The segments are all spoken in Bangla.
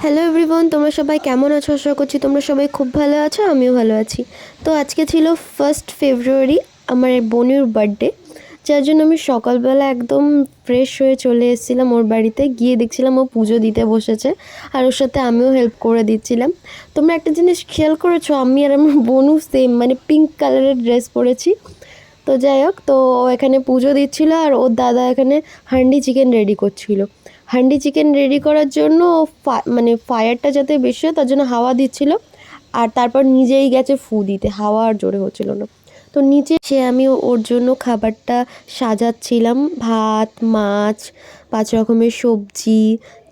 হ্যালো এভরিওয়ান, তোমরা সবাই কেমন আছো? আশা করছি তোমরা সবাই খুব ভালো আছো, আমিও ভালো আছি। তো আজকে ছিল 1 ফেব্রুয়ারি, আমার বোনের বার্থডে, যার জন্য আমি সকালবেলা একদম ফ্রেশ হয়ে চলে এসেছিলাম ওর বাড়িতে। গিয়ে দেখছিলাম ও পুজো দিতে বসেছে, আর ওর সাথে আমিও হেল্প করে দিচ্ছিলাম। তোমরা একটা জিনিস খেয়াল করেছো, আমি আর আমার বোনও সেম মানে পিঙ্ক কালারের ড্রেস পরেছি। তো যাই হোক, তো ও এখানে পুজো দিচ্ছিল আর ওর দাদা এখানে হান্ডি চিকেন রেডি করছিল। হান্ডি চিকেন রেডি করার জন্য ও মানে ফায়ারটা যাতে বেশি হয় তার জন্য হাওয়া দিচ্ছিল, আর তারপর নিজেই গেছে ফু দিতে, হাওয়া আর জোরে হচ্ছিল না। তো নিচে সে আমি ওর জন্য খাবারটা সাজাচ্ছিলাম, ভাত, মাছ, 5 রকমের সবজি,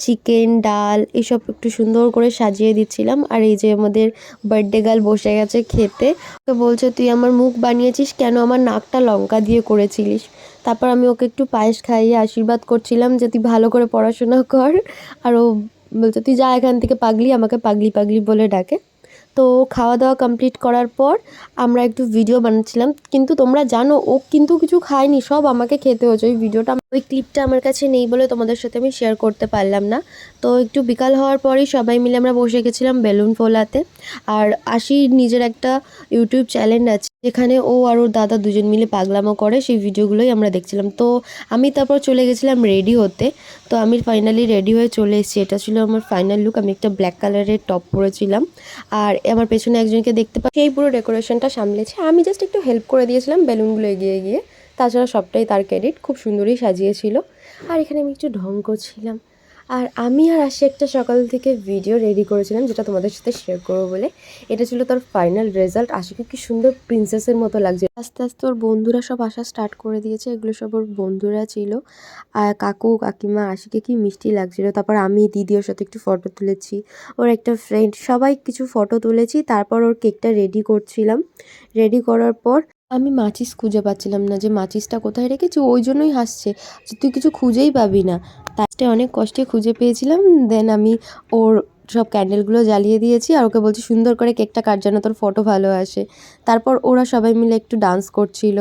চিকেন, ডাল এসব একটু সুন্দর করে সাজিয়ে দিচ্ছিলাম। আর এই যে আমাদের বার্থডে গার্ল বসে গেছে খেতে। তো বলছে, তুই আমার মুখ বানিয়েছিস কেন, আমার নাকটা লঙ্কা দিয়ে করেছিলিস। তারপর আমি ওকে একটু পায়েস খাইয়ে আশীর্বাদ করছিলাম যে তুই ভালো করে পড়াশোনা কর। আর ও বলছে, তুই যা এখান থেকে পাগলি, আমাকে পাগলি পাগলি বলে ডাকে। তো খাওয়া দাওয়া কমপ্লিট করার পর আমরা একটু ভিডিও বানাচ্ছিলাম, কিন্তু তোমরা জানো ও কিন্তু কিছু খায়নি, সব আমাকে খেতে হয়েছে। ওই ক্লিপটা আমার কাছে নেই বলে তোমাদের সাথে আমি শেয়ার করতে পারলাম না। তো একটু বিকাল হওয়ার পরেই সবাই মিলে আমরা বসে গেছিলাম বেলুন ফোলাতে। আর আশির নিজের একটা ইউটিউব চ্যানেল আছে, যেখানে ও আর ওর দাদা দুজন মিলে পাগলামো করে, সেই ভিডিওগুলোই আমরা দেখছিলাম। তো আমি তারপর চলে গেছিলাম রেডি হতে। তো আমি ফাইনালি রেডি হয়ে চলে এসেছি, এটা ছিল আমার ফাইনাল লুক। আমি একটা ব্ল্যাক কালারের টপ পরেছিলাম, আর আমার পেছনে একজনকে দেখতে পাই, সেই পুরো ডেকোরেশনটা সামলেছে, আমি জাস্ট একটু হেল্প করে দিয়েছিলাম বেলুনগুলো এগিয়ে গিয়ে। তাছাড়া সবটাই তার ক্রেডিট, খুব সুন্দরই সাজিয়েছিল। আর এখানে আমি একটু ঢং করছিলাম। আর আমি আর আশি একটা সকাল থেকে ভিডিও রেডি করেছিলাম, যেটা তোমাদের সাথে শেয়ার করবো বলে। এটা ছিল তার ফাইনাল রেজাল্ট। আশিকে কি সুন্দর প্রিন্সেসের মতো লাগছে। আস্তে আস্তে ওর বন্ধুরা সব আসা স্টার্ট করে দিয়েছে, এগুলো সব ওর বন্ধুরা ছিল। আর কাকু কাকিমা, আশিকে কি মিষ্টি লাগছিল। তারপর আমি দিদি ওর সাথে একটু ফটো তুলেছি, ওর একটা ফ্রেন্ড, সবাই কিছু ফটো তুলেছি। তারপর ওর কেকটা রেডি করছিলাম। রেডি করার পর আমি মাচিস খুঁজে পাচ্ছিলাম না, যে মাচিসটা কোথায় রেখেছি, ওই জন্যই হাসছে যে তুই কিছু খুঁজেই পাবি না। লাস্টে অনেক কষ্টে খুঁজে পেয়েছিলাম। দেন আমি ওর সব ক্যান্ডেলগুলো জ্বালিয়ে দিয়েছি, আর ওকে বলছি সুন্দর করে কেকটা কাট যেন তোর ফটো ভালো আসে। তারপর ওরা সবাই মিলে একটু ডান্স করছিল।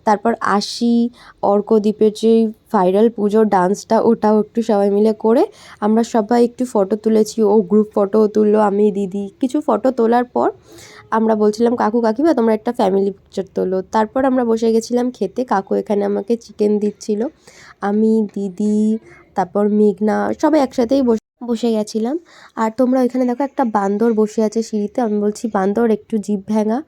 তারপর আশি অর্কদ্বীপের যে ভাইরাল পুজোর ডান্সটা, ওটাও একটু সবাই মিলে করে আমরা সবাই একটু ফটো তুলেছি। ও গ্রুপ ফটোও তুললো, আমি দিদি কিছু ফটো তোলার পর আমরা বলছিলাম কাকু কাকিমা তোমরা একটা ফ্যামিলি পিকচার তোলো। তারপর আমরা বসে গেছিলাম খেতে। কাকু এখানে আমাকে চিকেন দিচ্ছিল, আমি, দিদি, তারপর মেঘনা সবাই একসাথেই বসে গেছিলাম। আর তোমরা ওইখানে দেখো একটা বান্দর বসে আছে সিঁড়িতে। আমি বলছি, বান্দর একটু জিভ ভেঙা,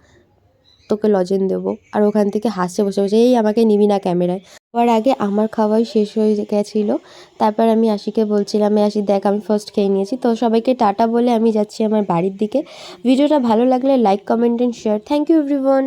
তোকে লজেন দেবো। আর ওখান থেকে হাসছে বসে বসে, এই আমাকে নিবি না ক্যামেরায়। হওয়ার আগে আমার খাওয়াই শেষ হয়ে গেছিলো। তারপর আমি আশিকে বলছিলাম, আশি দেখ আমি ফার্স্ট খেয়ে নিয়েছি। তো সবাইকে টাটা বলে আমি যাচ্ছি আমার বাড়ির দিকে। ভিডিওটা ভালো লাগলে like, comment and share. Thank you everyone.